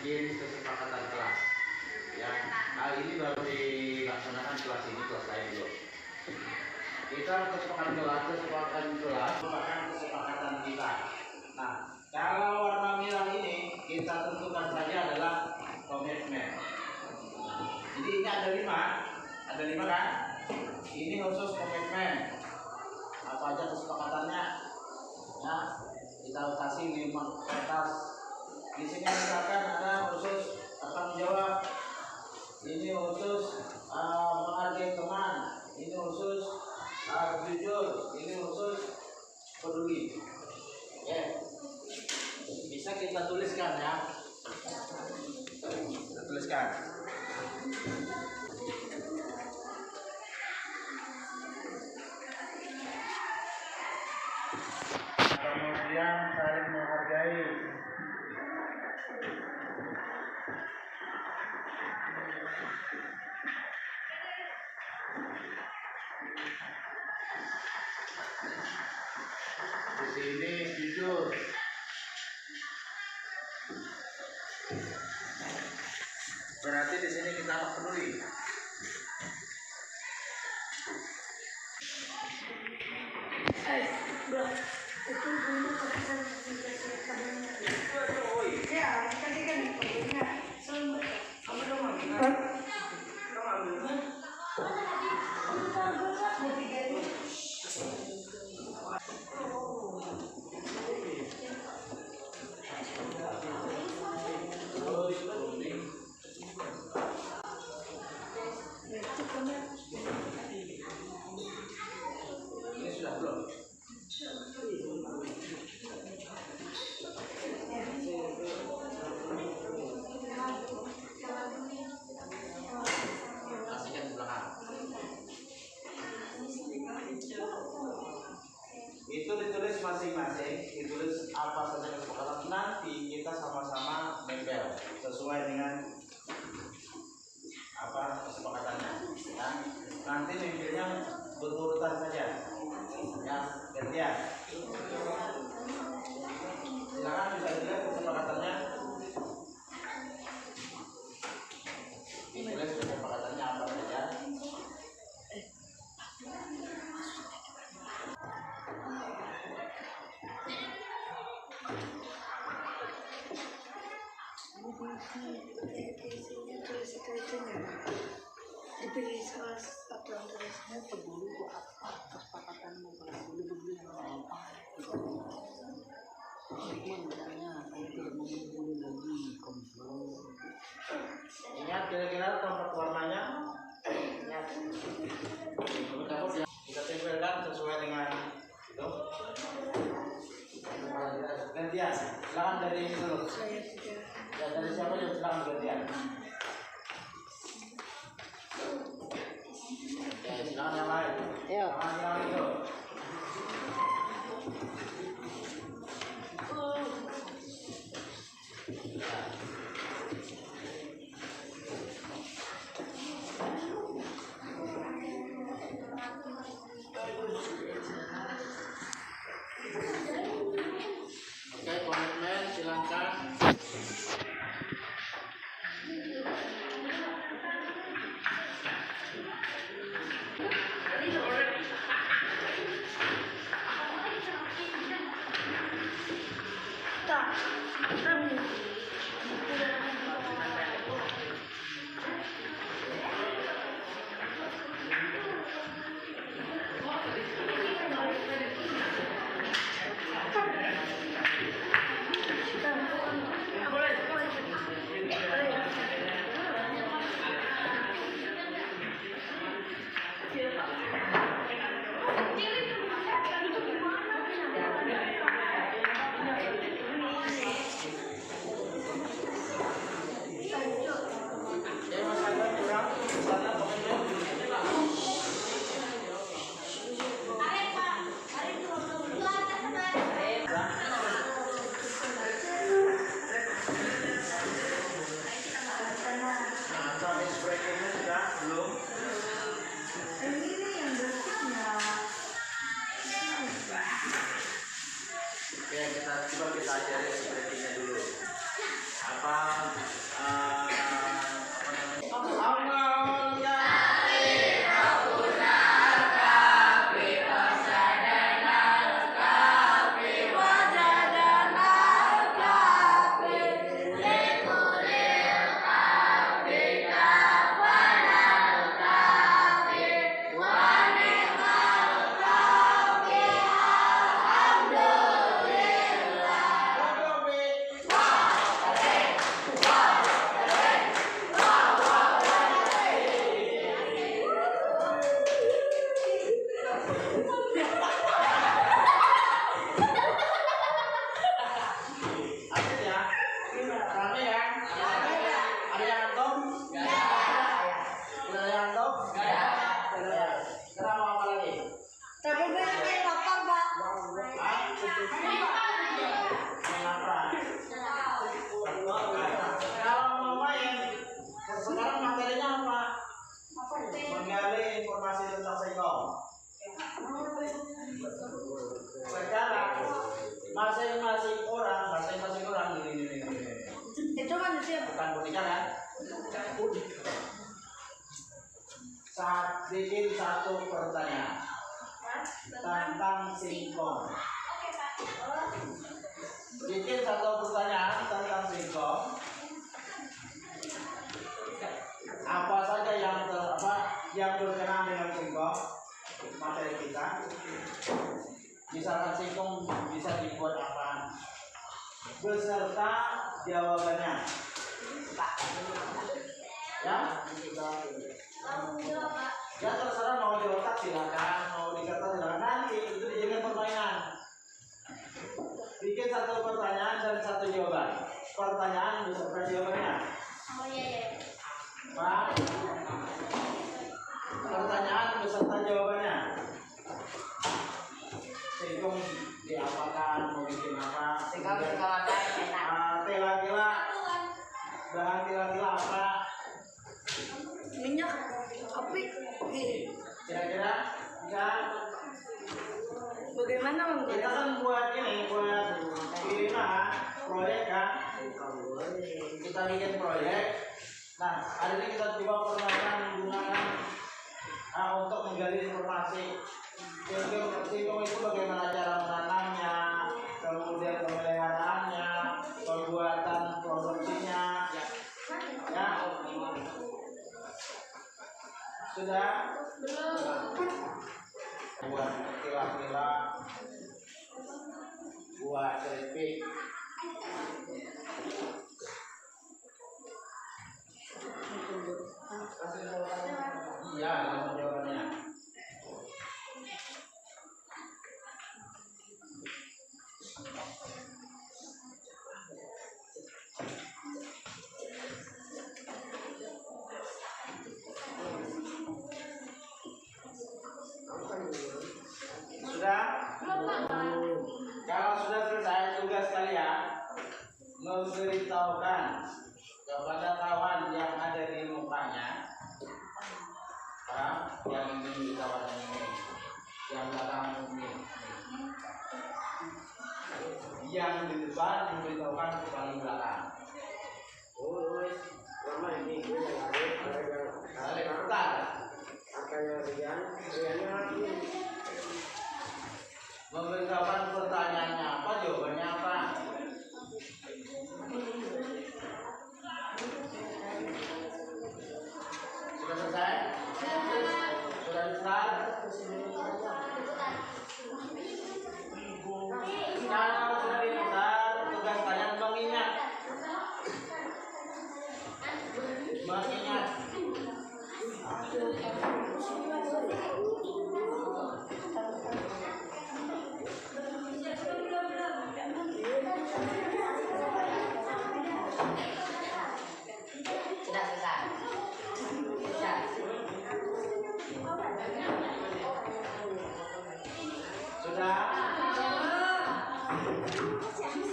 bikin kesepakatan kelas. Ya, hal ini baru dilaksanakan kelas ini, kelas lain belum. Kita kesepakatan kelas merupakan kesepakatan kita. Nah, kalau warna merah ini kita tentukan saja adalah komitmen. Jadi ini ada 5 kan? Ini khusus komitmen. Apa aja kesepakatannya? Nah, kita kasih 5 kertas. Di sini misalkan ada khusus tanggung jawab, ini khusus menghargai teman, ini khusus jujur, ini khusus peduli. Oke, bisa kita tuliskan ya. Kita tuliskan. Kemudian saling menghargai. Di sini jujur. Berarti di sini kita peduli. Bro, itu dulu pesan ya, tadi kan dipakai sama kamu dong. Ini sudah belum? Kasihkan di belakang. Itu ditulis masing-masing, ditulis apa saja kesepakatan. Nanti kita sama-sama nempel sesuai dengan apa kesepakatannya. Ya. Nanti nempelnya berurutan saja. Ya, gantian. Silakan bisa dilihat kesepakatannya. Ditulis kesepakatannya apa saja. Dipilih salah satu yang tulisnya peduli buat apa kesepakatanmu peduli apa misalnya saya tidak mau peduli lagi komplain. Ingat kira-kira tempat warnanya. Ingat. Kita tempelkan sesuai dengan itu. Gantian. Silakan dari ini dulu. Saya sudah. Ya, dari siapa yang silakan gantian. Ya, silakan yang lain. Ya. Silakan itu. Oke, komitmen silakan. Tak. Rame ya? Ada yang ngantuk? Udah ada yang ngantuk? Kenapa apa lagi? Tapi banyak yang lapar, Pak. Mengapa? Kalau mau main, sekarang materinya apa? Menggali informasi tentang singkong. Sekarang masing-masing orang ini. Itu manusia. Bukan boneka kan? Bikin satu pertanyaan tentang singkong. Bikin satu pertanyaan tentang singkong. Apa saja yang berkenaan dengan singkong? Materi kita. Misalkan singkong bisa dibuat apa? Beserta jawabannya. Ya? Ya terserah mau di otak silakan, mau di kertas silakan. Nanti itu dijadikan permainan. Bikin satu pertanyaan dan satu jawaban. Pertanyaan beserta jawabannya. Pak? Pertanyaan beserta jawabannya. Singkong diapakan, mau bikin apa? Tela-tela. Bahan tela-tela apa? Minyak api. Kira-kira bisa? Bagaimana Kita kan buat proyek kan? Kita bikin proyek. Nah, hari ini kita coba permainan menggunakan untuk menggali informasi. Singkong itu bagaimana cara menanamnya, kemudian pemeliharaannya, pembuatan produksinya. Ya, sudah? Buat kila-kila, buat keripik. Iya, langsung jawabannya. Sudah? Kalau sudah selesai tugas kalian, memberitahukan kepada kawan yang ada di mukanya, yang ini kawan ini, yang belakang ini, yang di depan memberitahukan ke paling belakang. Memberitahukan pertanyaannya apa, jawabannya apa. Sudah selesai? Sudah selesai? Kalau sudah diputar, tugas kalian mengingat.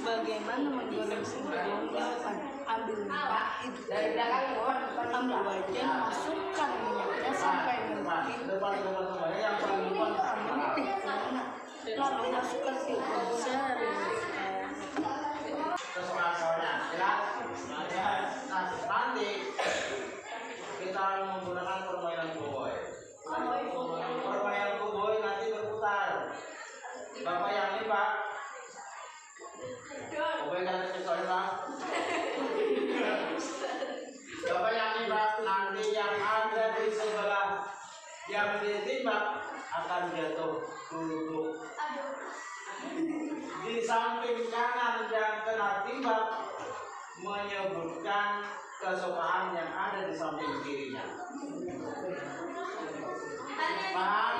Bagaimana menggoreng singkong? Ambil minyak itu, ambil wajan, masukkan minyaknya sampai mendidih. Lalu masukkan ke besar. Terus masalahnya jelas. Nanti kita menggunakan permainan cowboy. Permainan cowboy nanti berputar. Bapak yang ini Pak. Cowboy kan soalnya Pak. Bapak yang ini Pak. Nanti yang ada di sebelah yang ditembak akan jatuh duduk. Di samping kanan yang kena timbak menyebutkan kesukaan yang ada di samping kirinya. Paham?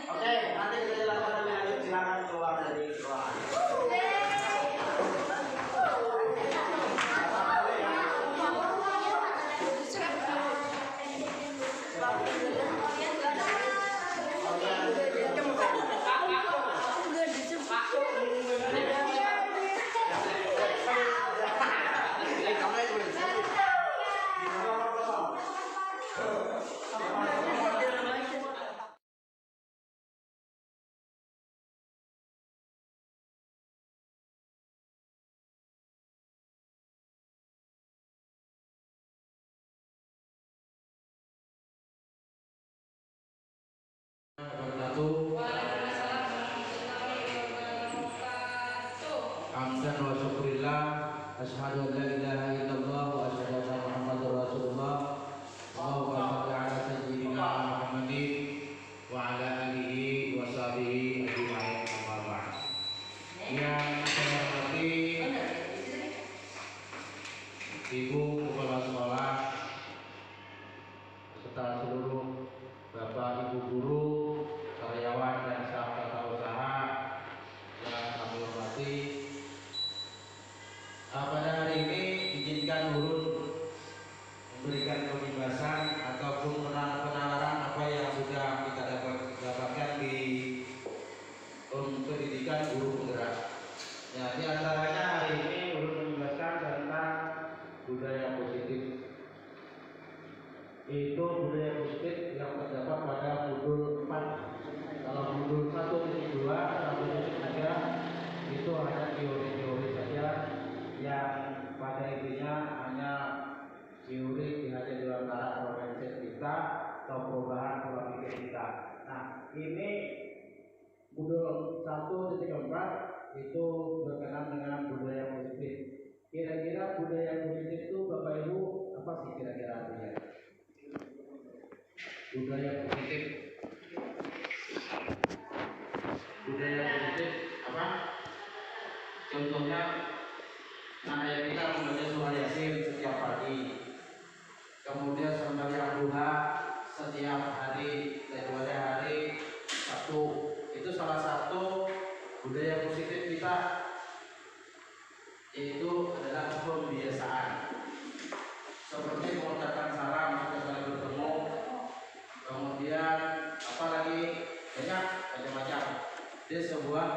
Oke, nanti kita jelaskan lebih lanjut. Silakan keluar dari ruangan. Ibu kepala sekolah serta seluruh Bapak Ibu guru, karyawan dan staf tata usaha yang kami hormati. Pada hari ini izinkan Nurul memberikan pembebasan ataupun penawaran apa yang sudah kita dapatkan di pendidikan guru penggerak. Ya, di antaranya hari ini Nurul menjelaskan tentang budaya positif. Itu budaya positif yang terdapat pada modul 4. Kalau modul 1.2 sampai 3 itu hanya teori-teori saja yang pada intinya hanya teori dihajar di antara mindset kita atau perubahan pola pikir kita. Nah, ini modul 1.4 itu berkenaan dengan budaya positif. Kira-kira budaya positif itu Bapak Ibu apa sih kira-kira artinya? Budaya positif. Budaya positif apa? Contohnya, kayak kita membaca surah Yasin setiap pagi, kemudian sembahyang duha setiap hari, kecuali hari Sabtu. Itu salah satu budaya positif kita, yaitu adalah pembiasaan. Seperti mengucapkan salam setelah bertemu, kemudian apalagi banyak macam-macam. Dia sebuah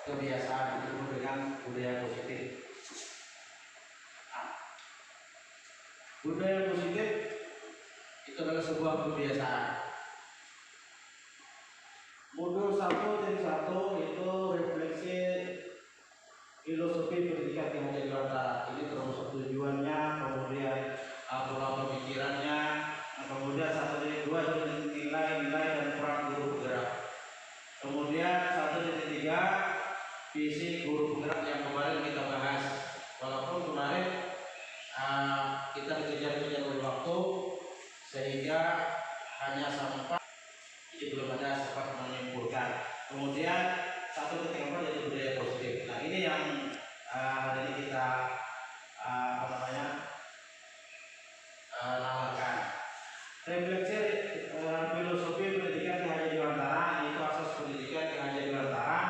kebiasaan disebut dengan budaya positif. Budaya positif itu adalah sebuah kebiasaan. Modul 1.1 itu refleksi filosofi pendidikan yang ada di antara. Ini termasuk tujuannya, kemudian pola pemikirannya, kemudian 1.2 itu nilai-nilai dan peran guru penggerak. Kemudian 1.3 visi guru penggerak yang kemarin kita bahas. Walaupun kemarin kita dikejar-kejar oleh waktu sehingga hanya sampai belum ada sempat menyimpulkan. Kemudian 1.4 yaitu budaya positif. Nah, ini yang hari ini kita nalarkan. Refleksi filosofi pendidikan yang ada di antara, yaitu asas pendidikan yang ada di antara,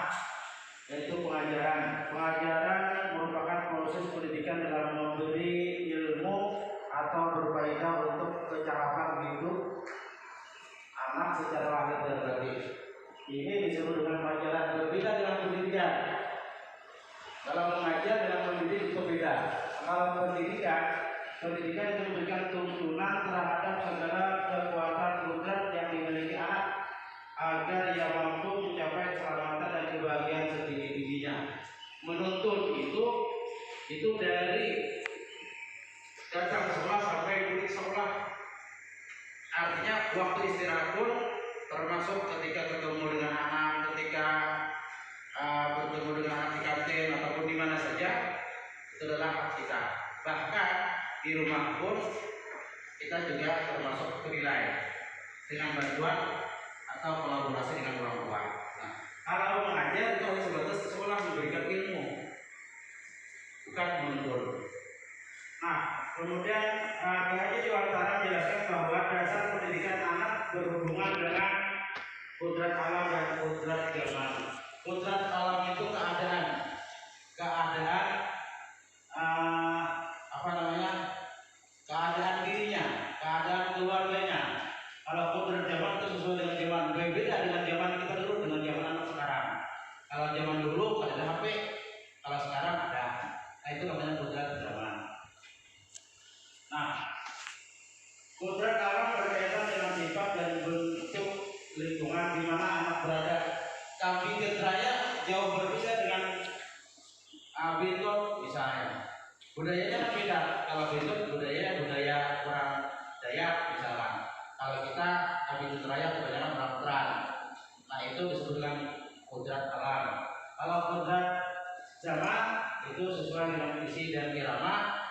yaitu pengajaran. Pengajaran merupakan proses pendidikan dalam memberi ilmu atau berfaedah untuk kecakapan hidup anak secara lahir dan batin. Ini disebut dengan pengajaran. Berbeda dengan pendidikan. Kalau mengajar dengan mendidik itu beda. Kalau pendidikan itu memberikan tuntunan terhadap segala kekuatan kudrat yang dimiliki anak agar ia mampu mencapai keselamatan dan kebahagiaan setinggi-tingginya. Menuntut itu dari datang ke sekolah sampai pulang sekolah. Artinya waktu istirahat pun termasuk ketika ketemu dengan anak, ketika bertemu dengan anak di kantin ataupun di mana saja, itu adalah hak kita. Bahkan di rumah pun kita juga termasuk penilai dengan bantuan atau kolaborasi dengan orang tua. Nah, kalau mengajar itu hanya sebatas sekolah memberikan ilmu, bukan menuntut. Nah, kemudian Ki Wartana menjelaskan bahwa dasar pendidikan anak berhubungan dengan kudrat alam dan kudrat zaman. Kudrat alam itu keadaan keadaan dirinya, keadaan keluarganya. Kalau kudrat zaman itu sesuai dengan zaman, berbeda dengan zaman kita dulu dengan zaman anak sekarang. Kalau zaman dulu ada HP, kalau sekarang ada. Nah, itu namanya kudrat zaman. Nah, kudrat alam berkaitan dengan sifat dan bentuk lingkungan di mana anak berada. Kambing Getraya jauh berbeda dengan Binton misalnya. Budayanya kan beda. Kalau Binton budaya orang Dayak misalkan. Kalau kita Kambing Getraya kebanyakan orang Teran. Nah, itu disebut dengan kudrat alam. Kalau kudrat zaman itu sesuai dengan visi dan irama,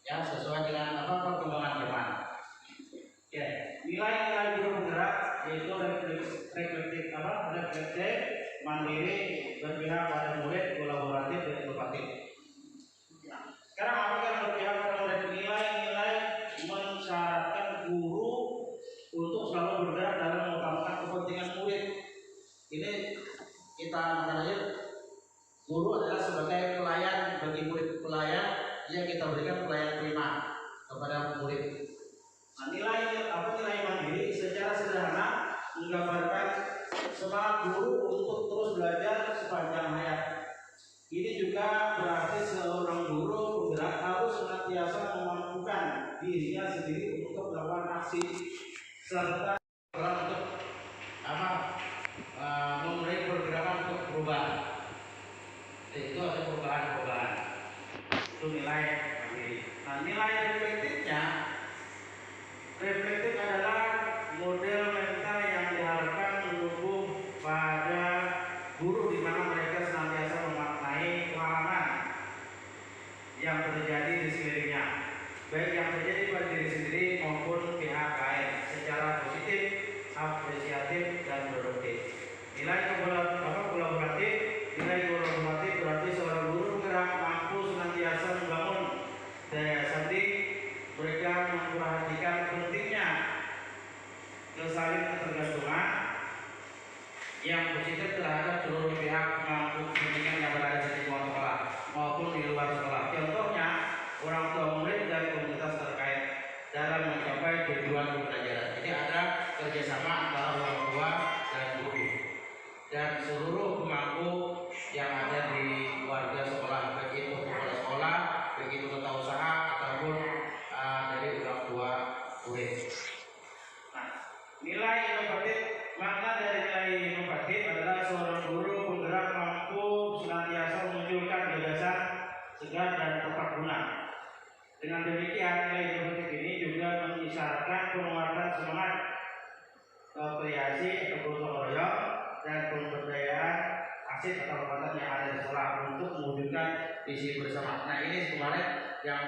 yang sesuai dengan perkembangan zaman. Ya, nilai-nilai guru penggerak yaitu reflektif, mandiri, berpihak pada murid, kolaboratif dan inovatif. Sekarang apa yang berpihak pada murid? yang kita berikan pelayanan prima kepada murid. Nah, nilai mandiri secara sederhana menggambarkan semangat guru untuk terus belajar sepanjang hayat. Ini juga berarti seorang guru penggerak harus senantiasa memampukan dirinya sendiri untuk melakukan aksi serta untuk memberi pergerakan untuk perubahan. Itu ada perubahan. Itu nilai mandiri. Nah, nilai reflektif adalah model mental yang diharapkan menumbuh pada guru di mana mereka senantiasa memaknai pengalaman yang terjadi di sekelilingnya, baik yang terjadi pada diri sendiri maupun pihak lain, secara positif, apresiatif, dan produktif. Nilai kolaboratif, berarti seorang guru penggerak mampu senantiasa membangun daya saing. Mereka memperhatikan pentingnya saling ketergantungan yang positif terhadap seluruh pihak, mampu kepentingan yang berada di lingkungan sekolah maupun di luar sekolah. Contohnya, orang tua murid dan komunitas terkait dalam mencapai tujuan pembelajaran. Jadi ada kerjasama antara orang tua dan guru dan seluruh pemangku yang ada di warga sekolah, baik itu kepala sekolah, baik itu tata usaha ataupun dari orang tua murid. Nah, nilai inovatif, makna dari nilai inovatif adalah seorang guru penggerak mampu senantiasa memunculkan gagasan segar dan tepat guna. Dengan demikian, nilai inovatif ini juga mengisyaratkan penguatan semangat kreasi, gotong royong, dan pemberdayaan asik atau kegiatan yang ada di sekolah untuk mewujudkan visi bersama. Nah, ini kemarin yang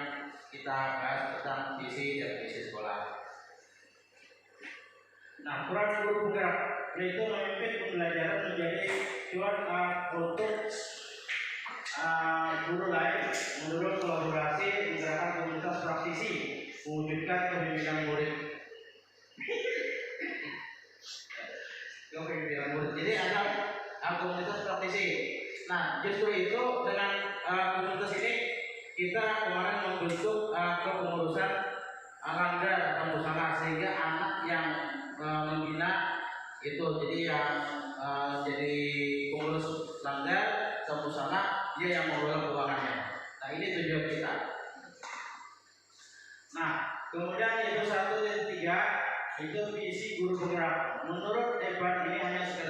kita bahas tentang visi dan misi sekolah. Nah, peran guru penggerak yaitu memimpin pembelajaran menjadi cuan untuk guru lain, mendorong kolaborasi, menggerakkan komunitas praktisi, mewujudkan kepemimpinan murid. Jadi ada komunitas praktisi. Nah, justru itu dengan komunitas ini kita kemarin membentuk kepengurusan langgar atau musana, sehingga anak yang membina itu jadi yang jadi pengurus langgar atau musana, dia yang mengelola keuangannya. Nah, ini tujuan kita. Nah, kemudian itu 1 dan 3 itu visi guru penggerak. Menurut debat ini hanya sekedar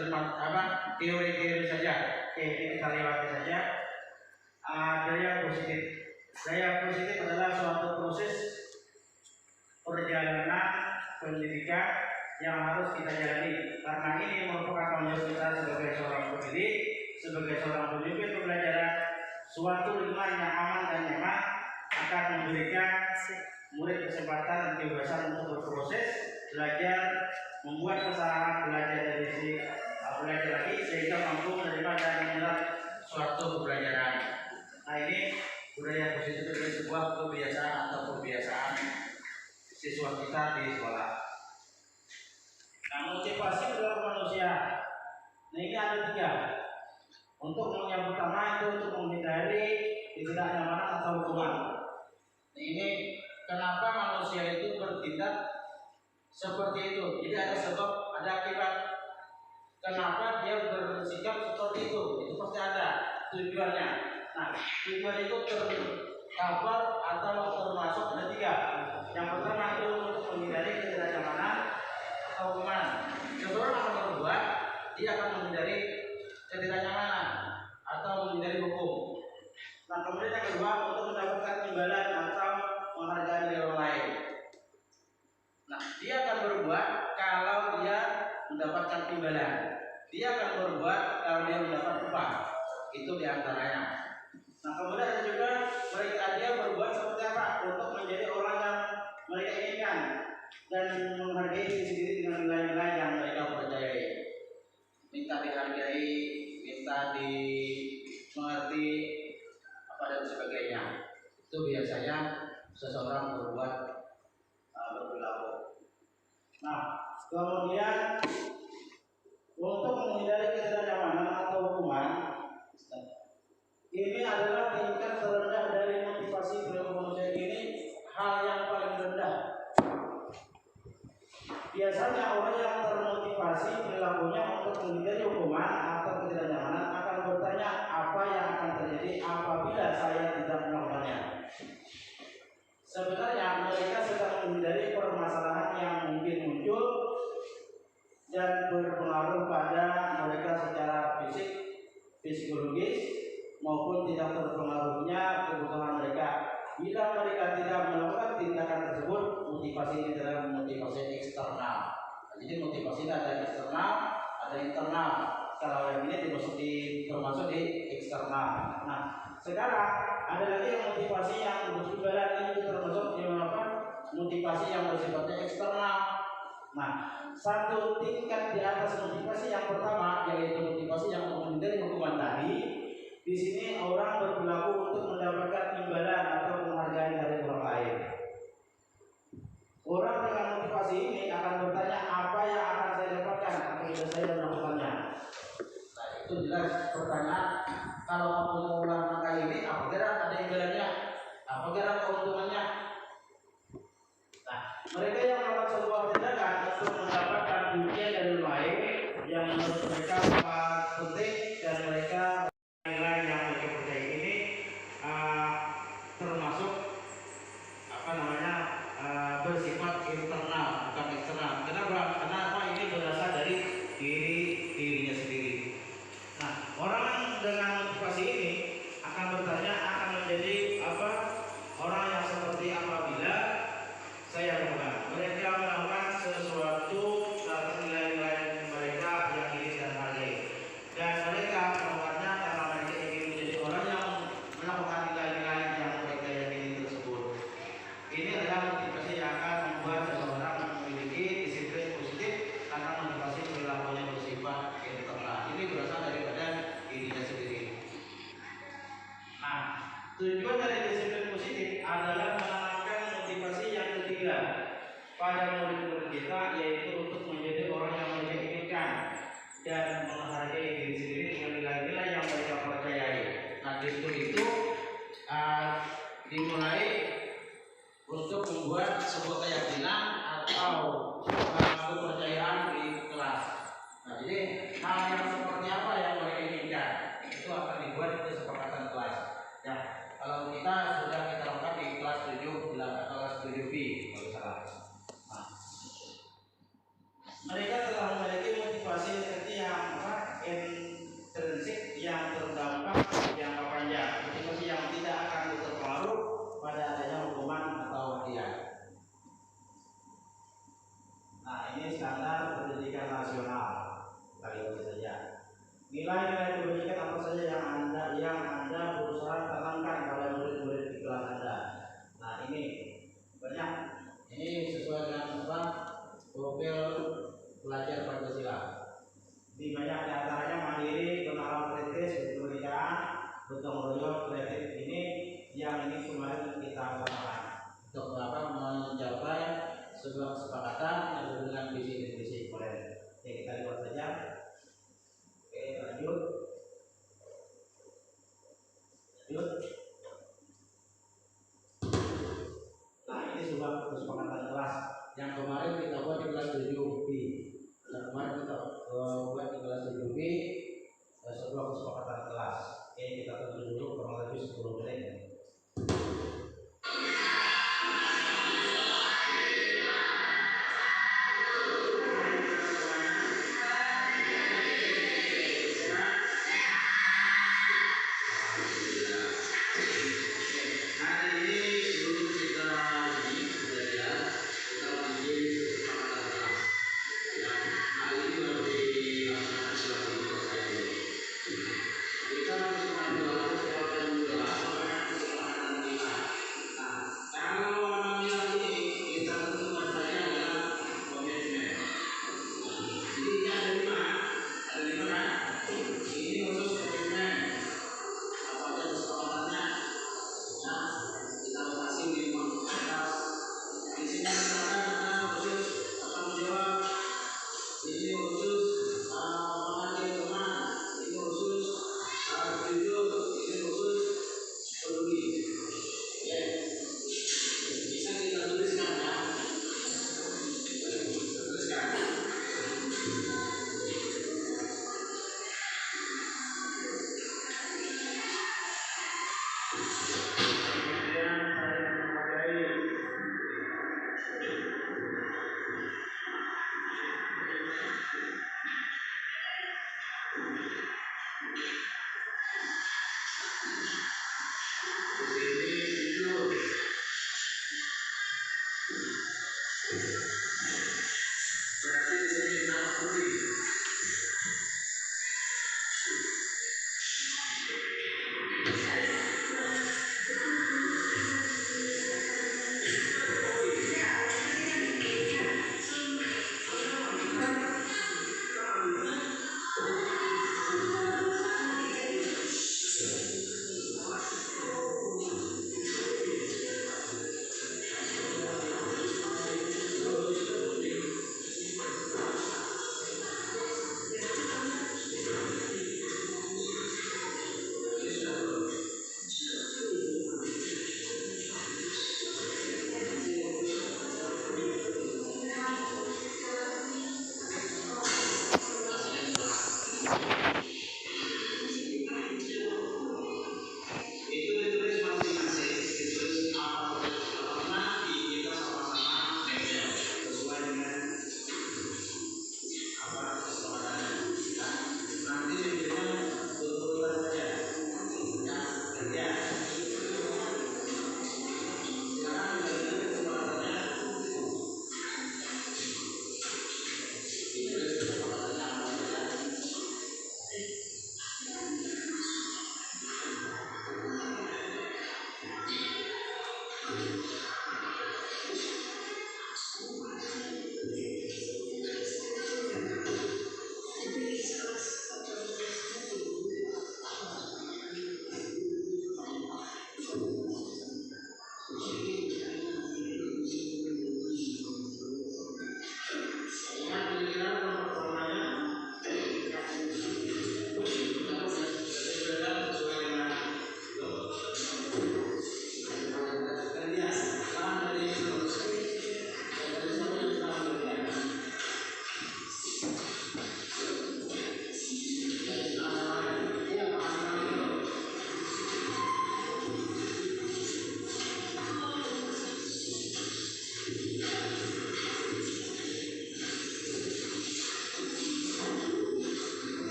teori-teori saja. Oke, ini kita lewati saja. Daya positif adalah suatu proses perjalanan pendidikan yang harus kita jalani. Karena ini merupakan tanggung jawab kita sebagai seorang pendidik, sebagai seorang pemimpin pembelajaran. Suatu lingkungan yang aman dan nyaman akan memberikan murid kesempatan dan kebebasan untuk berproses, belajar, membuat kesalahan, belajar lagi sehingga mampu menerima dan menyerap suatu pembelajaran. Nah, ini budaya positif adalah sebuah kebiasaan atau kebiasaan siswa kita di sekolah. Nah, motivasi perilaku manusia. Nah, ini ada 3. Untuk yang pertama itu untuk menghindari ketidaknyamanan atau hukuman. Nah, ini kenapa manusia itu bertindak seperti itu? Jadi ada sebab, ada akibat. Kenapa dia bersikap seperti itu? Itu pasti ada tujuannya. Nah, tujuan itu tercover atau termasuk ada 3. Yang pertama itu untuk menghindari ketidaknyamanan atau hukuman. Seseorang akan berbuat, dia akan menghindari ketidaknyamanan atau menghindari hukum. Nah, kemudian yang kedua untuk mendapatkan imbalan atau menghargai dari orang lain. Nah, dia akan berbuat kalau dia mendapatkan imbalan. Dia akan berbuat kalau dia mendapat upah. Itu diantaranya. Nah, kemudian ada juga dia berbuat seperti apa untuk menjadi orang yang mereka inginkan dan menghargai diri sendiri dengan nilai-nilai yang mereka percayai. Minta dihargai, minta dimengerti, apa dan sebagainya. Itu biasanya seseorang berbuat berperilaku. Nah, kemudian untuk menghindari ketidaknyamanan atau hukuman, ini adalah tingkat terendah dari motivasi perilaku Biasanya orang yang termotivasi perilakunya untuk menghindari hukuman atau ketidaknyamanan akan bertanya apa yang akan terjadi apabila saya tidak melakukannya. Sebenarnya mereka sedang menghindari permasalahan yang mungkin muncul dan berpengaruh pada mereka secara fisik, psikologis maupun tidak terpengaruhnya kebutuhan mereka. Bila mereka tidak melakukan tindakan tersebut, motivasi ini adalah motivasi eksternal. Jadi motivasi ini ada eksternal, ada internal. Kalau yang ini termasuk di eksternal. Nah, sekarang ada lagi yang motivasi yang bersifat ini termasuk motivasi yang bersifatnya eksternal. Nah, satu tingkat di atas motivasi yang pertama yaitu motivasi yang menghindari hukuman tadi. Di sini orang berperilaku untuk mendapatkan imbalan atau penghargaan dari orang lain. Orang dengan motivasi ini akan bertanya apa yang akan saya dapatkan apabila saya melakukannya. Nah, itu jelas pertanyaan. Kalau aku mau melakukan ini, apa kira ada imbalannya? Apa kira keuntungannya? Nah, mereka yang melakukan sebuah tindakan untuk mendapatkan pujian dari orang lain yang menurut mereka sangat penting dan mereka nilai yang mereka percaya ini termasuk bersifat internal bukan eksternal. Kenapa ini berasal dari dirinya sendiri. Nah, orang dengan motivasi ini akan bertanya akan menjadi orang yang seperti apabila saya melakukan. Mereka melakukan sesuatu karena nilai-nilai mereka yang ingin dan hargai. Dan mereka melakukannya karena mereka ingin menjadi orang yang melakukan nilai-nilai yang mereka yakini tersebut. Ini adalah motivasi yang akan membuat seseorang memiliki disiplin positif karena motivasi perilakunya bersifat internal. Ini berasal daripada dirinya sendiri. Nah, tujuan dari disiplin positif adalah menanamkan motivasi yang ketiga pada murid-murid kita, yaitu untuk menjadi orang yang mereka inginkan dan menghargai diri sendiri dengan nilai-nilai yang mereka percayai. Nah, disiplin itu dimulai untuk membuat sebuah keyakinan atau kepercayaan di kelas. Nah, jadi hal yang seperti apa yang mereka inginkan itu akan dibuat kesepakatan kelas. Ya, kalau kita sudah kita lakukan di kelas 7, kelas 7B kalau salah. Nah, mereka telah memiliki motivasi seperti yang intrinsik yang terdampak jangka panjang, motivasi yang tidak akan terpengaruh pada adanya hukuman atau hadiah. Nah, ini standar pendidikan nasional. Kali ini saja. Nilai-nilai pendidikan apa saja yang anda berusaha tanamkan pada murid-murid di kelas anda. Nah, ini banyak. Ini sesuai dengan profil pelajar Pancasila. Di banyak diantaranya mandiri, kenalan kritis, berkelindahan, gotong royong, kreatif. Yang ini kemarin kita lakukan untuk mencapai sebuah kesepakatan dengan visi dan misi kemarin. Oke, kita lihat saja. Oke, lanjut. Nah, ini sebuah kesepakatan kelas yang kemarin kita buat di kelas 7B. Kemarin kita buat di kelas 7B sebuah kesepakatan kelas. Oke, kita tunggu dulu kurang lebih 10 menit.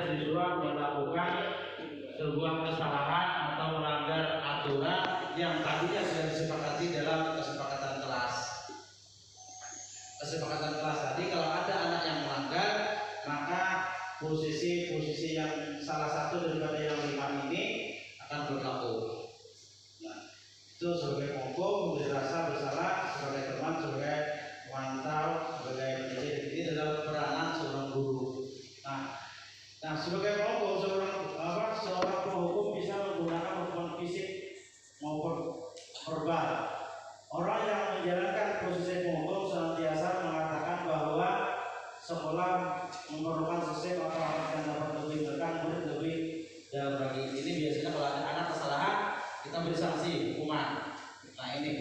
siswa melakukan sebuah kesalahan atau melanggar aturan yang tadinya sudah disepakati dalam kesepakatan kelas. Kesepakatan kelas tadi, kalau ada anak yang melanggar, maka posisi yang salah satu daripada yang 5 ini akan berlaku. Nah, itu sebagai pokok memberi rasa bersalah, sebagai teman, sebagai pemantau, sebagai pendidik. Ini adalah peranan seorang guru. Nah, sebagai pokok seorang penghukum bisa menggunakan hukuman fisik maupun verbal. Orang yang menjalankan posisi penghukum senantiasa mengatakan bahwa sekolah memerlukan sistem atau alat yang dapat melibatkan murid lebih dalam lagi. Ini biasanya kalau ada anak kesalahan, kita beri sanksi hukuman. Nah ini.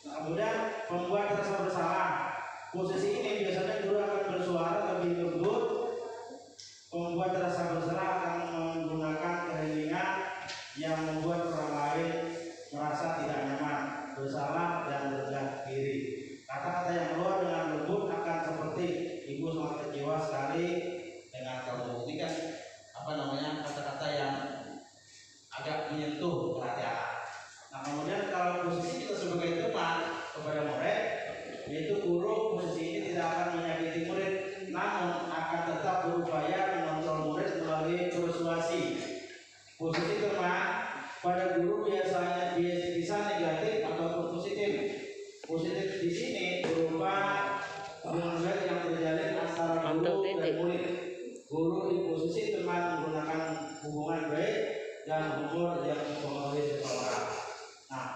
Kemudian membuat rasa bersalah. Posisi ini biasanya guru akan bersuara lebih lembut. Membuat rasa bersalah akan menggunakan kehilangan yang membuat orang lain merasa tidak nyaman, bersalah dan rendah diri. Kata-kata yang keluar dengan lembut akan seperti ibu sangat kecewa sekali dengan kamu. Ini kan kata-kata yang agak menyentuh perhatian. Nah kemudian kalau posisi kita sebagai teman kepada murid, yaitu guru, posisi ini tidak akan menyakiti murid, namun akan tetap berupaya mengontrol murid melalui persuasi. Posisi teman pada guru biasanya bisa negatif ataupun positif. Positif di sini berupa hubungan baik yang terjalin antara guru dan murid. Guru di posisi teman menggunakan hubungan baik dan umur yang mempengaruhi seseorang. Nah,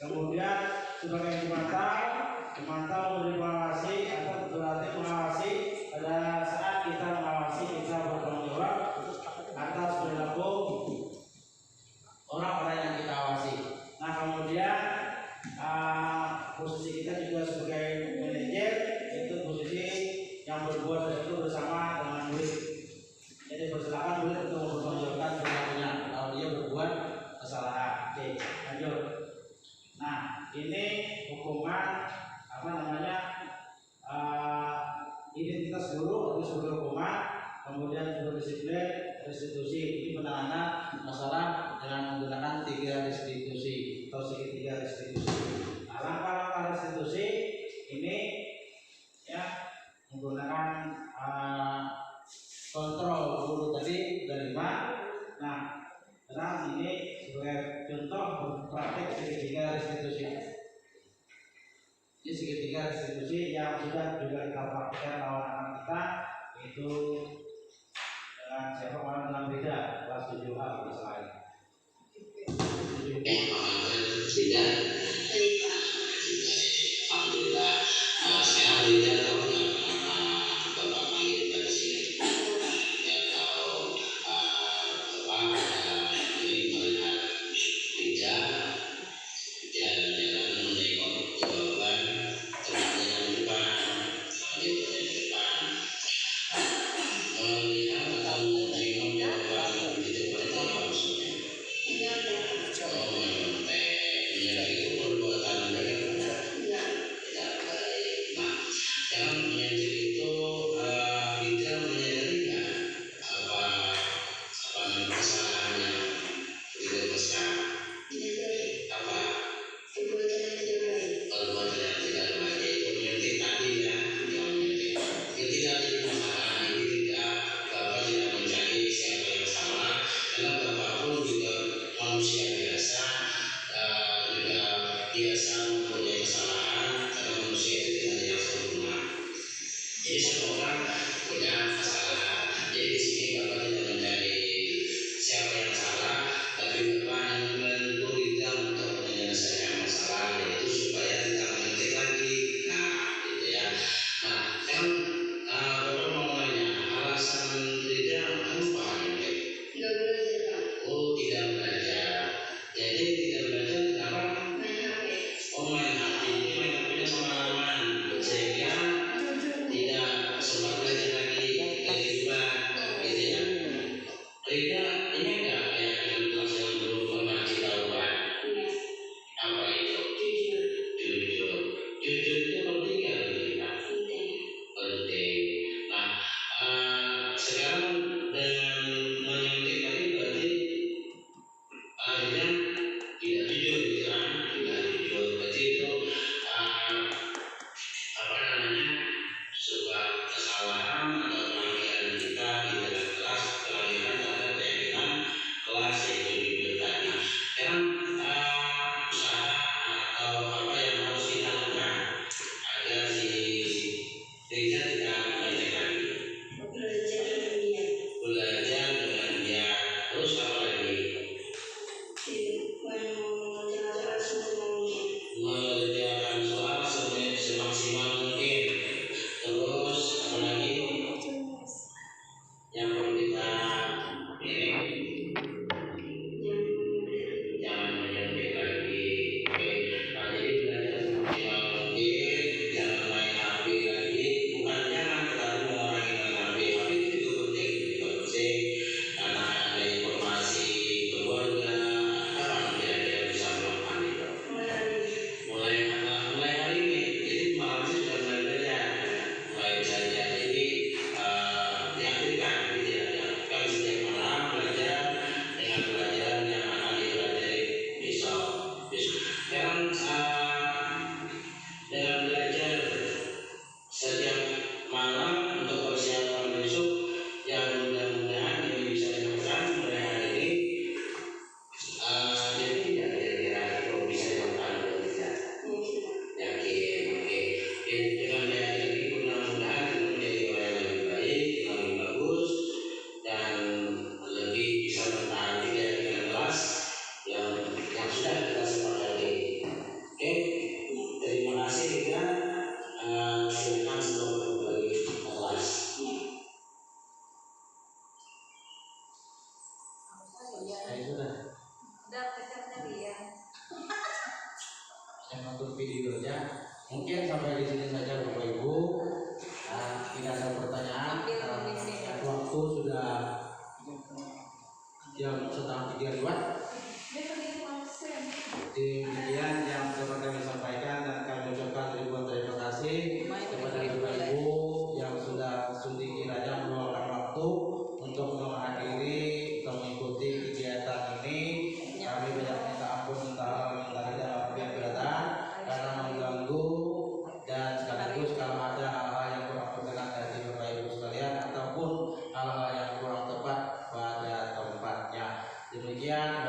kemudian sebagai pemantau memberi mengawasi atau berarti mengawasi pada saat kita mengawasi, kita bertanggung jawab atas perilaku orang-orang yang kita awasi. Nah kemudian posisi kita juga sebagai manajer, itu posisi yang berbuat sesuatu bersama dengan murid. Jadi persilakan murid untuk mempertanggungjawabkan perilakunya kalau dia berbuat kesalahan. Oke, lanjut. Nah ini hukuman identitas guru atau sebagai hukuman, kemudian juga disiplin, restitusi. Ini penanganan masalah dengan menggunakan 3 restitusi atau segitiga restitusi. Nah, langkah-langkah restitusi ini ya menggunakan kontrol guru tadi dari 5. Nah, sekarang ini sebagai contoh praktik segitiga restitusi. Ini segitiga restitusi yang sudah juga kita praktikkan lawan anak kita, yaitu dengan siapa orang dalam beda kelas 7A kita selain. Tidak. Alhamdulillah. Sekarang tidak tahu Bapak panggil pada sini. Ya tahu ini melihat tidak jalan-jalan menengok jawaban temannya yang depan, untuk videonya. Mungkin sampai di sini saja Bapak Ibu. Tidak ada pertanyaan. Waktu sudah jam 2:30 lewat. Demikian yang dapat kami sampaikan dan kami ucapkan ribuan terima kasih kepada Bapak Ibu yang sudah sudi kiranya meluangkan waktu untuk menghadiri atau mengikuti kegiatan ini. Kami banyak minta ampun tentang dalam yang beratan karena mengganggu, dan sekaligus kalau ada hal-hal yang kurang berkenan dari Bapak Ibu sekalian ataupun hal-hal yang kurang tepat pada tempatnya. Demikian.